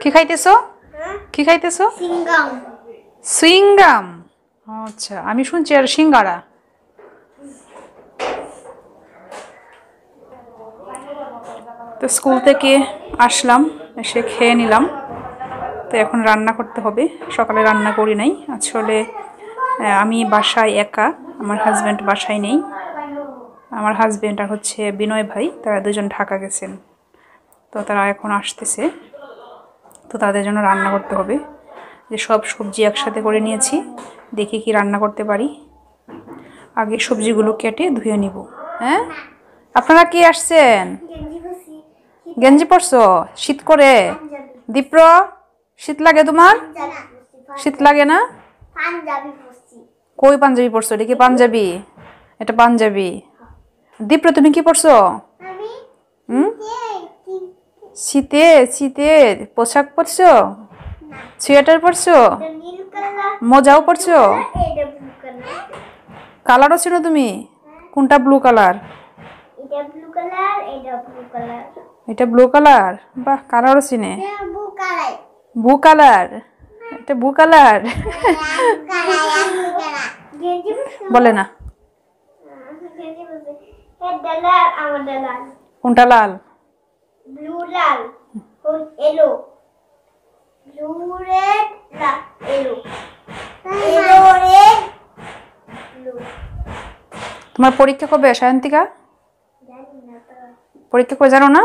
কি খাইতেছো? কি খাইতেছো? সিঙ্গাম। সুইংগাম। আচ্ছা, আমি শুনছি আর সিঙ্গারা। তো স্কুল থেকে আসলাম, এসে খেয়ে নিলাম। তো এখন রান্না করতে হবে। সকালে রান্না করি নাই আসলে, আমি বাসায় একা, আমার হাজব্যান্ড বাসায় নেই। আমার হাজব্যান্ড আর হচ্ছে বিনয় ভাই, তারা দুজন ঢাকা গেছেন। তো তারা এখন আসতেছে, তো তাদের জন্য রান্না করতে হবে। যে সব সবজি একসাথে করে নিয়েছি, দেখি কি রান্না করতে পারি। আগে সবজিগুলো কেটে ধুয়ে নিব। হ্যাঁ, আপনারা কি আসছেন? গেঞ্জি পরছো শীত করে? দীপ্র, শীত লাগে তোমার? শীত লাগে না? কই পাঞ্জাবি পরছো? এটা কি পাঞ্জাবি? এটা পাঞ্জাবি। দীপ্র, তুমি কি পরছো? শীতে শীতের পোশাক পরছো? সোয়েটার পরছো? মোজাও পরছো? কালারও ছিল তুমি? কোনটা ব্লু কালার? এটা ব্লু কালার। বাহ, কালারও চিনে। ব্লু কালার, এটা ব্লু কালার। বলে না কোনটা লাল? ব্লু লাল, এলো, ব্লু রেড, এলো, এলো রেড, ব্লু। তোমার পরীক্ষা কবে সায়ন্তিকা? পরীক্ষা কবে জানো না?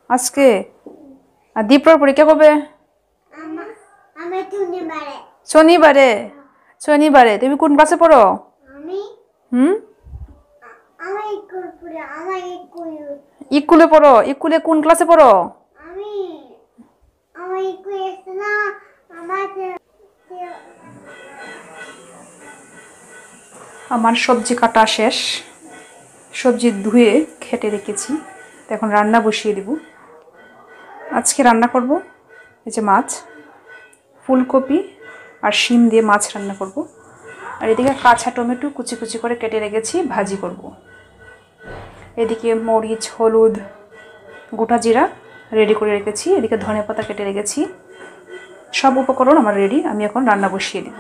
আজকে। আর দীপ্রর পরীক্ষা কবে? শনিবারে। শনিবারে। তুমি কোন ক্লাসে পড়ো? ইকুলে পড়ো? ইকুলে কোন ক্লাসে পড়ো? আমার সবজি কাটা শেষ, সবজি ধুয়ে খেটে রেখেছি। এখন রান্না বসিয়ে দেব। আজকে রান্না করব এই যে মাছ, ফুলকপি আর শিম দিয়ে মাছ রান্না করব। আর এদিকে কাঁচা টমেটো কুচি কুচি করে কেটে রেখেছি, ভাজি করব। এদিকে মরিচ, হলুদ, গোটা জিরা রেডি করে রেখেছি। এদিকে ধনেপাতা কেটে রেখেছি। সব উপকরণ আমার রেডি, আমি এখন রান্না বসিয়ে দেব।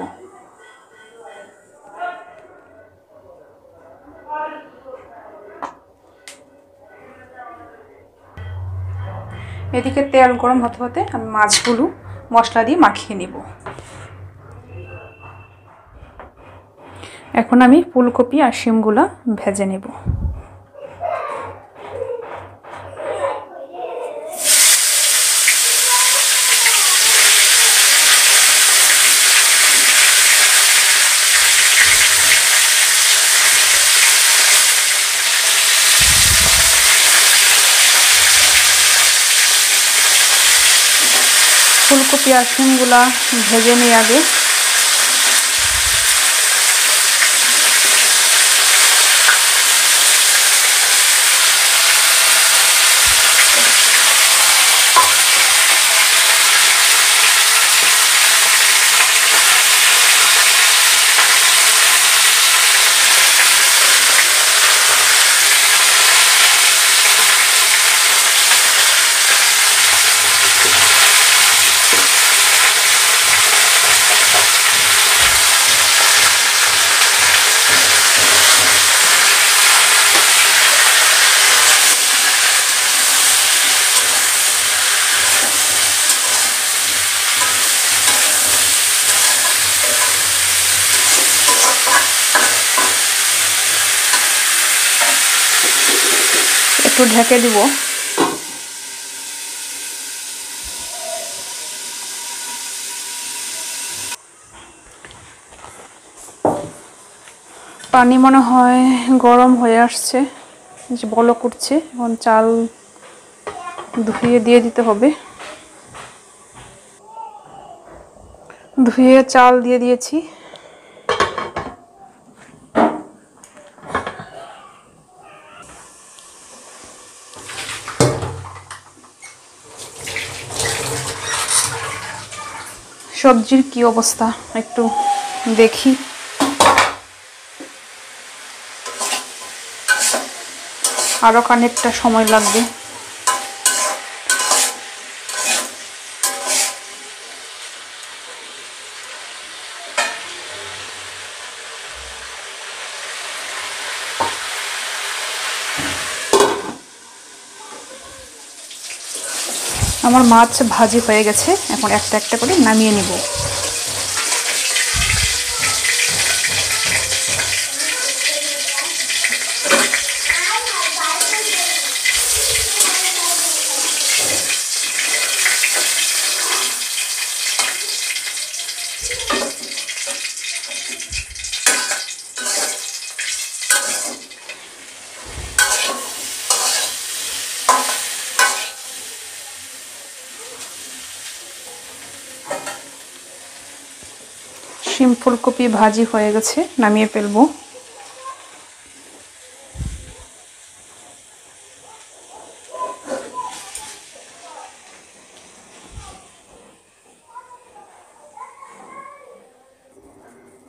এদিকে তেল গরম হতে হতে আমি মাছগুলো মশলা দিয়ে মাখিয়ে নেব। এখন আমি ফুলকপি আর শিমগুলা ভেজে নেব। ফুলকপি আর শিমগুলা ভেজে নিয়ে আগে একটু ঢেকে দিব। পানি মনে হয় গরম হয়ে আসছে, যে বলক উঠছে। এখন চাল ধুয়ে দিয়ে দিতে হবে। ধুয়ে চাল দিয়ে দিয়েছি। সবজির কি অবস্থা একটু দেখি। আরো খানিকটা সময় লাগবে। আমার মাছ ভাজি হয়ে গেছে, এখন একটা একটা করে নামিয়ে নিব। শিম ফুলকপি ভাজি হয়ে গেছে, নামিয়ে ফেলবো।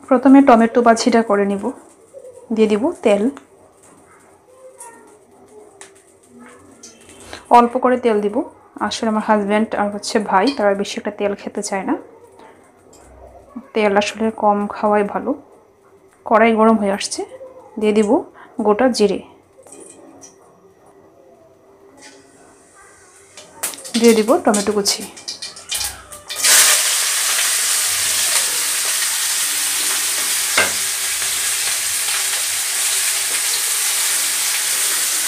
প্রথমে টমেটো ভাজিটা করে নিব, দিয়ে দিব তেল, অল্প করে তেল দিব। আসলে আমার হাজব্যান্ড আর ভাই তারা বেশি একটা তেল খেতে চায় না, তেল আসলে কম খাওয়াই ভালো। কড়াই গরম হয়ে আসছে, দিয়ে দিব গোটা জিরে, দিয়ে দিব টমেটো কুচি,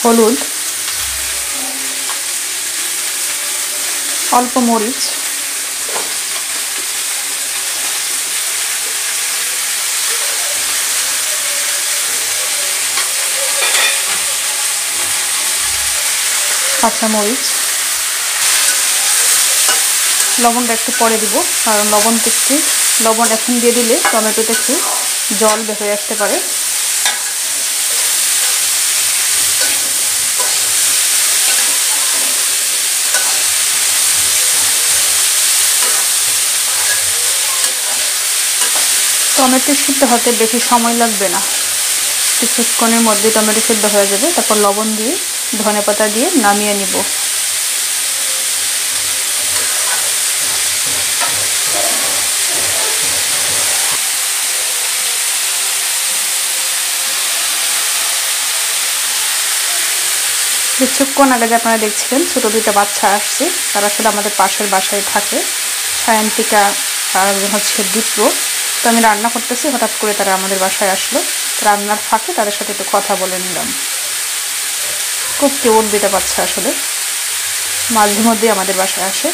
হলুদ, অল্প মরিচ, কাঁচা মরিচ, লবণটা একটু পরে দিব, কারণ লবণ এখন দিয়ে দিলে টমেটোতে একটু জল বের হয়ে আসতে পারে। টমেটো সিদ্ধ হতে বেশি সময় লাগবে না, কিছুক্ষণের মধ্যে টমেটো সিদ্ধ হয়ে যাবে। তারপর লবণ দিয়ে ধনেপাতা দিয়ে নামিয়ে নিব। কিছুক্ষণ আগে যে আপনারা দেখছিলেন ছোট দুইটা বাচ্চা আসছে, তারা আসলে আমাদের পাশের বাসায় থাকে, সায়ন্তিকা আর দীপ্র। তো আমি রান্না করতেছি, হঠাৎ করে তারা আমাদের বাসায় আসলো। রান্নার ফাঁকে তাদের সাথে একটু কথা বলে নিলাম। খুব কিউট দুইটা বাচ্চা, আসলে মাঝে মধ্যেই আমাদের বাসায় আসে।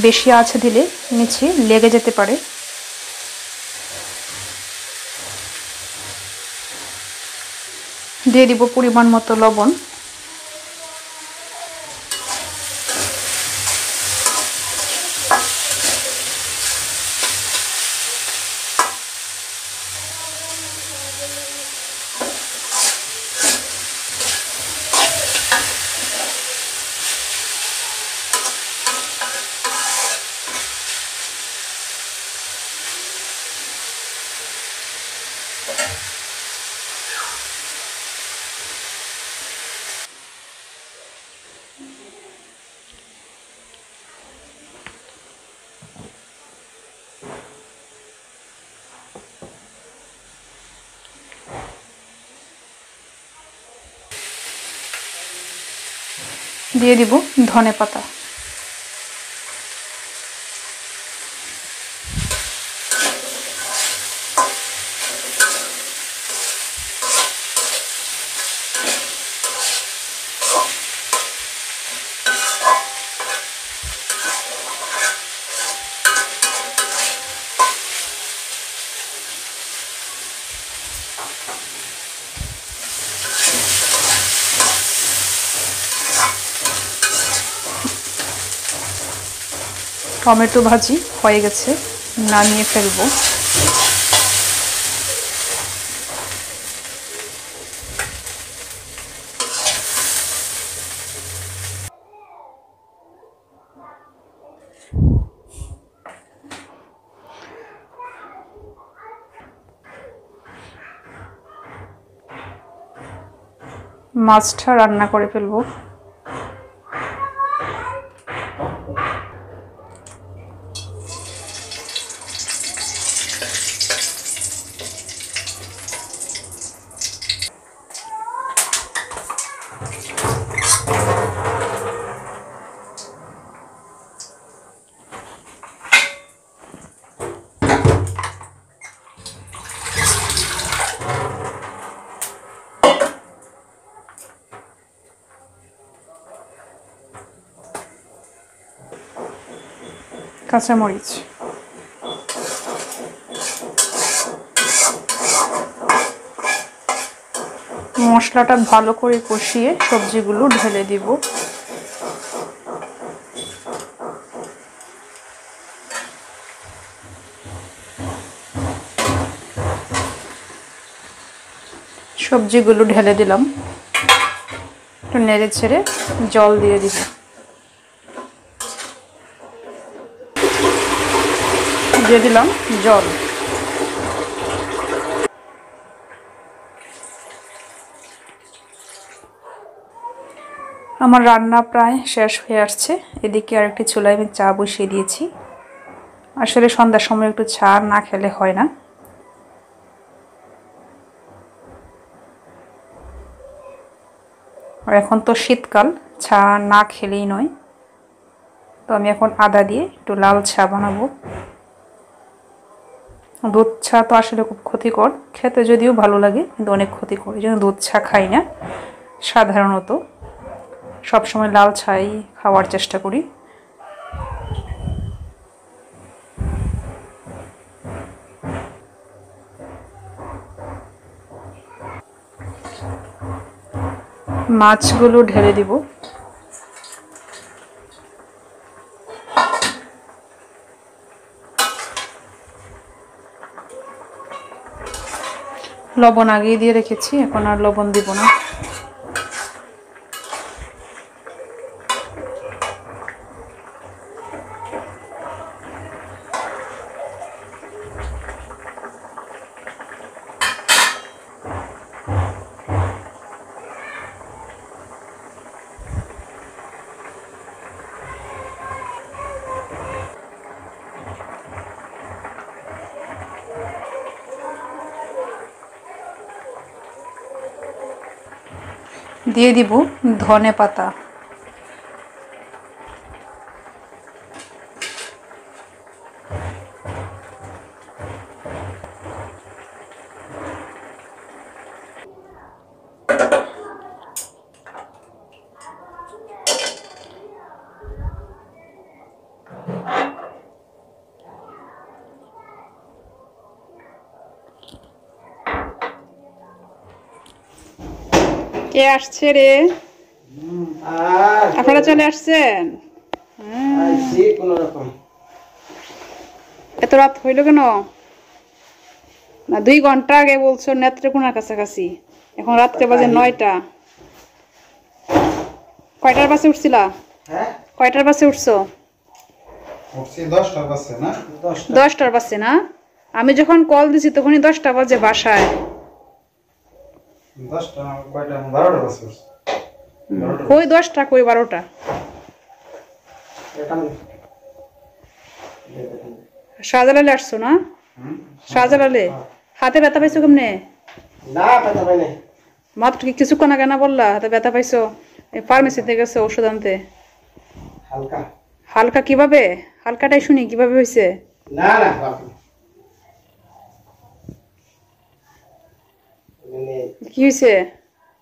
বেশি আঁচ দিলে নিচে লেগে যেতে পারে। দিয়ে দিব পরিমাণ মতো লবণ, দিয়ে দিব ধনেপাতা, টমেটো ভাজি হয়ে গেছে, নামিয়ে ফেলবো। মাছটা রান্না করে ফেলবো। কাঁচামরিচ, মশলাটা ভালো করে কষিয়ে সবজিগুলো ঢেলে দিব। সবজিগুলো ঢেলে দিলাম, একটু নেড়ে ছেড়ে জল দিয়ে দিব। দিয়ে দিলাম জল। আমার রান্না প্রায় শেষ হয়ে আসছে। এদিকে আরেকটি চুলায় আমি চা বসিয়ে দিয়েছি। আসলে সন্ধ্যার সময় একটু চা না খেলে হয় না। আর এখন তো শীতকাল, চা না খেলেই নয়। তো আমি এখন আদা দিয়ে একটু লাল চা বানাবো। দুধ চা তো আসলে খুব ক্ষতিকর, খেতে যদিও ভালো লাগে কিন্তু অনেক ক্ষতিকর, এই জন্য দুধ চা খাই না। সাধারণত সবসময় লাল চাই খাওয়ার চেষ্টা করি। মাছগুলো ঢেলে দিব। লবণ আগেই দিয়ে রেখেছি, এখন আর লবণ দিব না। দিয়ে দিব ধনে পাতা। কে আসছে রে? আপনারা চলে আসছেন? এত রাত হইল কেন? না 2 ঘন্টা আগে বলছো নেত্রকোনার কাছাকাছি, এখন রাত্রে বাজে 9টা। কয়টার বাসে উঠছিলা? কয়টার বাসে উঠছো? 10টার বাসে না? 10টার বাসে না? আমি যখন কল দিছি তখনই 10টা বাজে বাসায়। 10টা কয়টা? 12টার বাসে উঠছি। কই 10টা কই 12টা? শাহজালালে আসছো না? শাহজালালে হাতে ব্যথা পাইছো কেমনে? না ব্যথা পাই নাই। মাত্র কি কিছুক্ষণ আগে না বললা হাতে ব্যথা পাইছো? এই ফার্মেসিতে গেছো ওষুধ আনতে। হালকা হালকা কিভাবে? হালকাটাই শুনি কিভাবে হয়েছে? না না কি হয়েছে?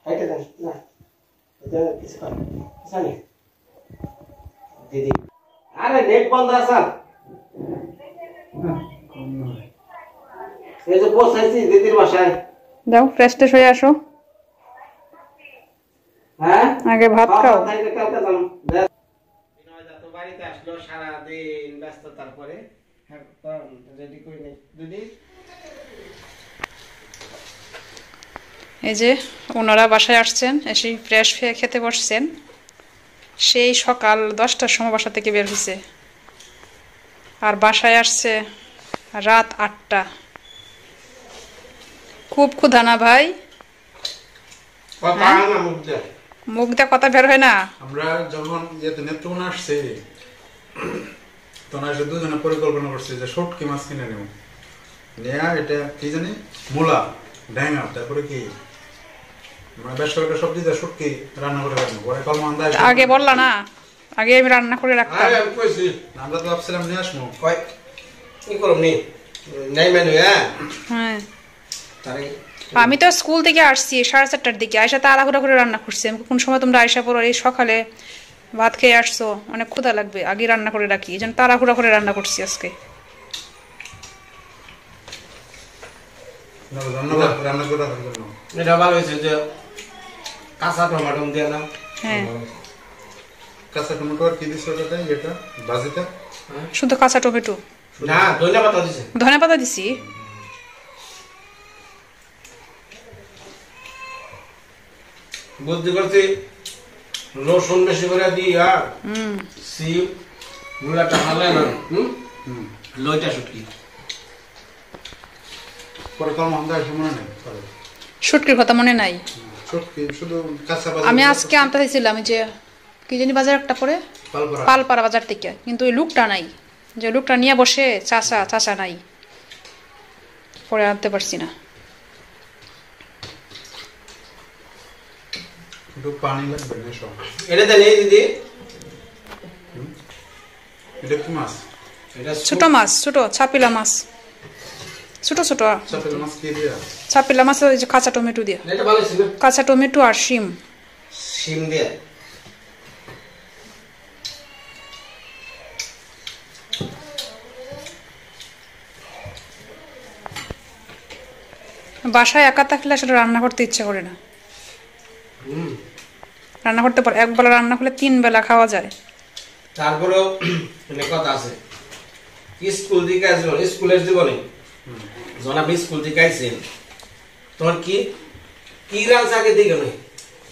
হাইটে দেন না, এটা কিছু কর জানি দিদি। আরে নেট বন্ধ আছে। এই যে পৌঁছাইছি দিদির বাসায়। যাও ফ্রেশ ট্রেশ হয়ে আসো। হ্যাঁ আগে ভাত খাও। বাড়িতে আসলো সারাদিন ব্যস্ততার পরে রেডি করে নেই দিদি। এই যে ওনারা বাসায় আসছেন, এসে ফ্রেশ হয়ে খেতে বসছেন। সেই সকাল 10টার সময় বাসা থেকে বের হয়েছে, আর বাসায় আসছে রাত 8টা। খুব ক্ষুধা না ভাই? কথা না মুখ দিয়ে মুখ দিয়ে কথা বের হয় না। আমরা যখন ইয়েতে নেত্রকোনা আসছি তখন এসে দুজনে পরিকল্পনা করছি যে শুটকি মাছ কিনে নেব, নেয়া এটা কি জানি মূলা ঢ্যাঙা তারপরে কি মানে বেশ কয়েকটা সবজি দিয়ে শুটকি রান্না করে রাখবো। পরে কলমান্দা আগে বললা না, আগে আমি রান্না করে রাখতাম। আরে আমি কইছি আমরা তো ভাবছিলাম নিয়ে আসবো। কয় কি করব নি নাই মেনু হ্যাঁ হ্যাঁ তারে আমি তো স্কুল থেকে আসছি 4:30টার দিকে, আয়সা তাড়াহুড়া করে রান্না করছি। আমি কোন সময় তোমরা আয়সা পড়ো এই সকালে ভাত খেয়ে আসছো, অনেক ক্ষুধা লাগবে, আগে রান্না করে রাখি, এই জন্য তাড়াহুড়া করে রান্না করছি আজকে। ধন্যবাদ রান্না করে রাখার জন্য। এটা ভালো হয়েছে যে কাঁচা টমেটো দিয়ে না। হ্যাঁ কাঁচা টমেটো আর কি দিচ্ছে ওটাতে এটা ভাজিটা? শুধু কাঁচা টমেটো, না ধনিয়া পাতা দিছে। ধনে পাতা দিছি। বুদ্ধি করছি রসুন বেশি করে দিই আর সিম মূলাটা ভালো না লইটা শুটকি পরে কলমান্দা এসে মনে নেই পরে শুটকির কথা মনে নাই। শুটকি শুধু কাঁচা আমি আজকে আনতে চাইছিলাম যে কি জানি বাজার একটা পরে পালপাড়া বাজার থেকে, কিন্তু ওই লুকটা নাই, যে লুকটা নিয়ে বসে চাচা নাই, পরে আনতে পারছি না। একটু পানি লাগবে না সব। এটা দেন এই দিদি এটা কি মাছ? এটা ছোট মাছ, ছোট ছাপিলা মাছ, ছোট ছোট চাপেল মাছ কি দিয়া? ছাপিলা মাছ ওই যে কাঁচা টমেটো দিয়ে, এটা ভালো ছিল কাঁচা টমেটো আর শিম। সিম দিয়ে বাসায় একা থাকলে আসলে রান্না করতে ইচ্ছা করে না। রান্না করতে পারে, একবেলা রান্না করলে 3 বেলা খাওয়া যায়। তারপরেও একটা কথা আছে, স্কুল থেকে আসবেন স্কুলের জীবনে যখন আপনি স্কুল থেকে আইসেন তখন কি কি রান্স আগে দিকে নয়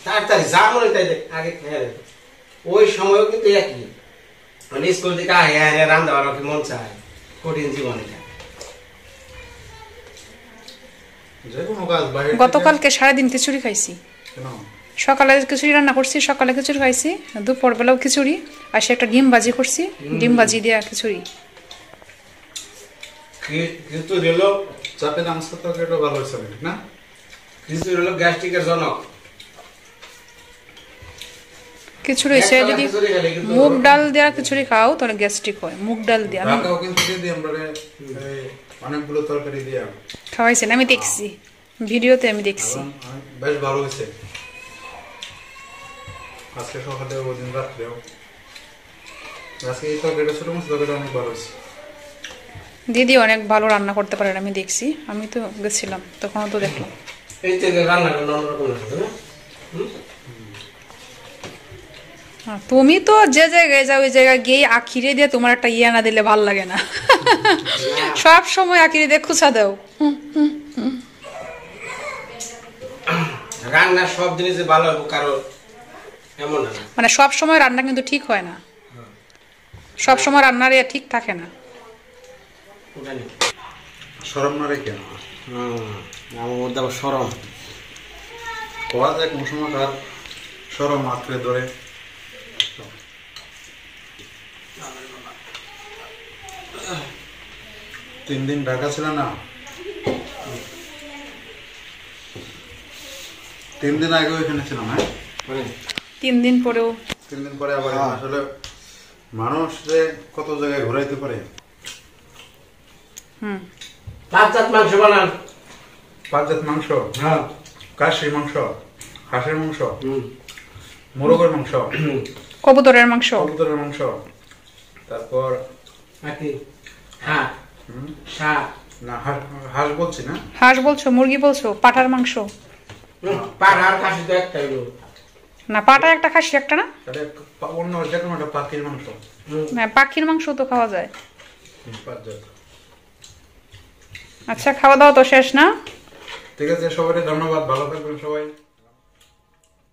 তাড়াতাড়ি যা মনে তাই আগে খেয়ে নেন। ওই সময়ও কিন্তু একই মানে স্কুল থেকে রান্না বান্না কি মন চায়, কঠিন জীবন এটা। যে কোনো কাজ বাইরে গতকালকে সারাদিন খিচুড়ি খাইছি, কেন? সকালে খিচুড়ি রান্না করছি, সকালে খিচুড়ি খাইছি, দুপুর বেলাও খিচুড়ি, আর সে একটা ডিম ভাজি করছি, ডিম ভাজি দেওয়া খিচুড়ি। কিন্তু হলো চাপেল মাছ তো এটা ভালো হয়েছে ঠিক না? কিন্তু হলো গ্যাস্ট্রিকের জনক। খিচুড়ি সে যদি খিচুড়ি খেলে কিন্তু মুগ ডাল দেওয়া খিচুড়ি খাও তাহলে গ্যাস্ট্রিক হয়। মুগ ডাল দিয়ে আমি ঢাকাও কিন্তু দিয়ে দিই আমরা অনেকগুলো তরকারি দিয়ে খাওয়াইছেন, আমি দেখছি ভিডিওতে, আমি দেখছি। বেশ ভালো হয়েছে। আজকে সকালে ওদিন রাত্রেও আজকে এই তরকারিটা ছোট মাছ তরকারিটা অনেক ভালো হয়েছে। দিদি অনেক ভালো রান্না করতে পারেন, আমি দেখছি, আমি তো গেছিলাম তখনও তো দেখলাম। এই থেকে রান্নাটা অন্যরকম আছে না। তুমি তো যে জায়গায় যাও ওই জায়গায় গিয়ে আখিরে দিয়ে তোমার একটা ইয়া না দিলে ভাল লাগে না। সব সময় আখিরে দিয়ে খুচা দাও। রান্না সব জিনিসে ভালো হবে কারো এমন না, মানে সব সময় রান্না কিন্তু ঠিক হয় না, সব সময় রান্নার ইয়া ঠিক থাকে না। ওটা নেই সরম না রেখে আমার মধ্যে আবার সরম কোয়া যায় কোন সময় তার সরম আঁকড়ে ধরে। 3 দিন ঢাকা ছিল না, 3 দিন আগে ওইখানে ছিলাম। হ্যাঁ 3 দিন পরেও 3 দিন পরে আবার আসলে মানুষ যে কত জায়গায় ঘুরাইতে পারে। পাঁচ মাংস বানান, 5 জাত মাংস, হ্যাঁ কাশির মাংস, হাঁসের মাংস, মোরগের মাংস, কবুতরের মাংস, কবুতরের মাংস, তারপর নাকি হ্যাঁ শাক না হাঁস বলছি না, হাঁস বলছো, মুরগি বলছো, পাঠার মাংস পাড়ার কাশি তো একটাই লোক না, পাটা একটা খাসি একটা না, তাহলে অন্য যে কোনো একটা পাখির মাংস, হ্যাঁ পাখির মাংস তো খাওয়া যায়। 5 জাত। আচ্ছা খাওয়া দাওয়া তো শেষ না? ঠিক আছে, সবাই ধন্যবাদ, ভালো থাকবেন সবাই।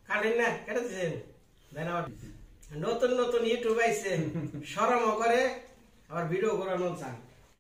কাটেন না কেটে দিচ্ছেন ধন্যবাদ। নতুন নতুন ইউটিউব আইছে, শরমও করে আবার ভিডিও করার মন চান।